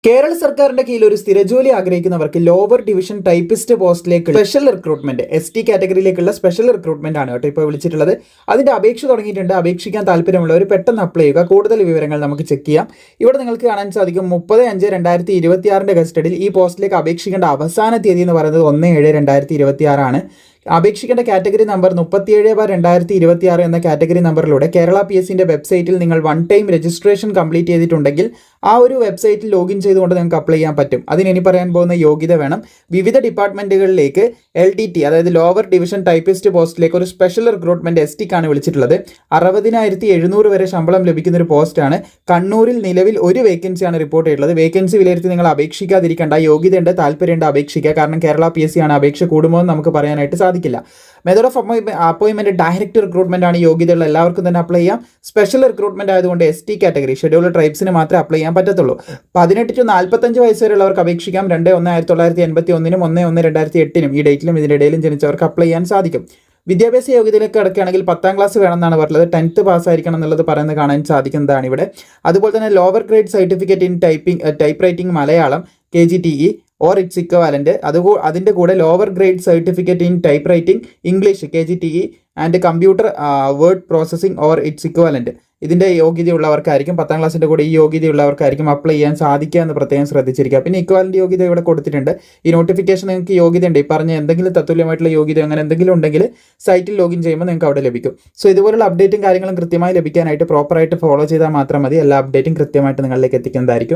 കേരള സർക്കാരിന്റെ കീഴിൽ ഒരു സ്ഥിരജോലി ആഗ്രഹിക്കുന്നവർക്ക് ലോവർ ഡിവിഷൻ ടൈപ്പിസ്റ്റ് പോസ്റ്റിലേക്ക് സ്പെഷ്യൽ റിക്രൂട്ട്മെന്റ് ST കാറ്റഗറിയിലേക്കുള്ള സ്പെഷ്യൽ റിക്രൂട്ട്മെന്റ് ആണ് കേട്ടോ ഇപ്പോൾ വിളിച്ചിട്ടുള്ളത്. അതിന്റെ അപേക്ഷ തുടങ്ങിയിട്ടുണ്ട്. അപേക്ഷിക്കാൻ താല്പര്യമുള്ളവർ പെട്ടെന്ന് അപ്ലൈ ചെയ്യുക. കൂടുതൽ വിവരങ്ങൾ നമുക്ക് ചെക്ക് ചെയ്യാം. ഇവിടെ നിങ്ങൾക്ക് കാണാൻ സാധിക്കും 30/5/2026 കസ്റ്റഡിയിൽ ഈ പോസ്റ്റിലേക്ക് അപേക്ഷിക്കേണ്ട അവസാന തീയതി എന്ന് പറയുന്നത് 1/7/2026 ആണ്. അപേക്ഷിക്കേണ്ട കാറ്റഗറി നമ്പർ 37/2026 എന്ന കാറ്റഗറി നമ്പറിലൂടെ കേരള PSCന്റെ വെബ്സൈറ്റിൽ നിങ്ങൾ വൺ ടൈം രജിസ്ട്രേഷൻ കംപ്ലീറ്റ് ചെയ്തിട്ടുണ്ടെങ്കിൽ ആ ഒരു വെബ്സൈറ്റിൽ ലോഗിൻ ചെയ്തുകൊണ്ട് നിങ്ങൾക്ക് അപ്ലൈ ചെയ്യാൻ പറ്റും. അതിനി പറയാൻ പോകുന്ന യോഗ്യത വേണം. വിവിധ ഡിപ്പാർട്ട്മെന്റുകളിലേക്ക് LDT അതായത് ലോവർ ഡിവിഷൻ ടൈപ്പിസ്റ്റ് പോസ്റ്റിലേക്ക് ഒരു സ്പെഷ്യൽ റിക്രൂട്ട്മെന്റ് STക്കാണ് വിളിച്ചിട്ടുള്ളത്. 60,700 വരെ ശമ്പളം ലഭിക്കുന്ന ഒരു പോസ്റ്റാണ്. കണ്ണൂരിൽ നിലവിൽ ഒരു വേക്കൻസിയാണ് റിപ്പോർട്ട് ചെയ്തിട്ടുള്ളത്. വേക്കൻസി വിലയിരുത്തി നിങ്ങൾ അപേക്ഷിക്കാതിരിക്കേണ്ട. യോഗ്യതയുണ്ട്, താല്പര്യമുണ്ട്, അപേക്ഷിക്കുക. കാരണം കേരള PSC ആണ്. അപേക്ഷ കൂടുമോ എന്ന് നമുക്ക് പറയാനായിട്ട് സാധിക്കില്ല. മെത്തേഡ് ഓഫ് അപ്പോയിൻമെന്റ് ഡയറക്റ്റ് റിക്രൂട്ട്മെന്റ് ആണ്. യോഗ്യതയുള്ള എല്ലാവർക്കും തന്നെ അപ്ലൈ ചെയ്യാം. സ്പെഷ്യൽ റിക്രൂട്ട്മെന്റ് ആയതുകൊണ്ട് ST കാറ്റഗറി ഷെഡ്യൂൾഡ് ട്രൈബ്സിന് മാത്രമേ അപ്ലൈ ചെയ്യാൻ പറ്റത്തുള്ളൂ. 18 to 45 വയസ്സ് വരെയുള്ളവർക്ക് അപേക്ഷിക്കാം. 2/1/1981 1/1/2008 ഈ ഡേറ്റിലും ഇതിന്റെ ഇടയിലും ജനിച്ചവർക്ക് അപ്ലൈ ചെയ്യാൻ സാധിക്കും. വിദ്യാഭ്യാസ യോഗ്യതയിലേക്ക് കിടക്കുകയാണെങ്കിൽ 10ാം ക്ലാസ് വേണമെന്നാണ് പറഞ്ഞത്. 10th പാസ്സായിരിക്കണം എന്നുള്ളത് പറയുന്നത് കാണാൻ സാധിക്കുന്നതാണ് ഇവിടെ. അതുപോലെ തന്നെ lower grade certificate in type writing Malayalam KGTE or its equivalent. അതിൻ്റെ കൂടെ lower grade certificate in type writing English KGTE and computer word processing or its equivalent. ഇതിൻ്റെ യോഗ്യതയുള്ളവർക്കായിരിക്കും 10ാം ക്ലാസ്സിൻ്റെ കൂടെ ഈ യോഗ്യതയുള്ളവർക്കായിരിക്കും അപ്ലൈ ചെയ്യാൻ സാധിക്കുക എന്ന് പ്രത്യേകം ശ്രദ്ധിച്ചിരിക്കുക. പിന്നെ ഇക്വാലിറ്റി യോഗ്യത ഇവിടെ കൊടുത്തിട്ടുണ്ട്. ഈ നോട്ടിഫിക്കേഷൻ നിങ്ങൾക്ക് യോഗ്യതയുണ്ട്. ഈ പറഞ്ഞ എന്തെങ്കിലും തത്തുല്യമായിട്ടുള്ള യോഗ്യത അങ്ങനെ എന്തെങ്കിലും ഉണ്ടെങ്കിൽ സൈറ്റിൽ ലോഗിൻ ചെയ്യുമ്പോൾ നിങ്ങൾക്ക് അവിടെ ലഭിക്കും. സോ ഇതുപോലുള്ള അപ്ഡേറ്റും കാര്യങ്ങളും കൃത്യമായി ലഭിക്കാനായിട്ട് പ്രോപ്പറായിട്ട് ഫോളോ ചെയ്താൽ മാത്രം മതി. എല്ലാ അപ്ഡേറ്റും കൃത്യമായിട്ട് നിങ്ങളിലേക്ക് എത്തിക്കുന്നതായിരിക്കും.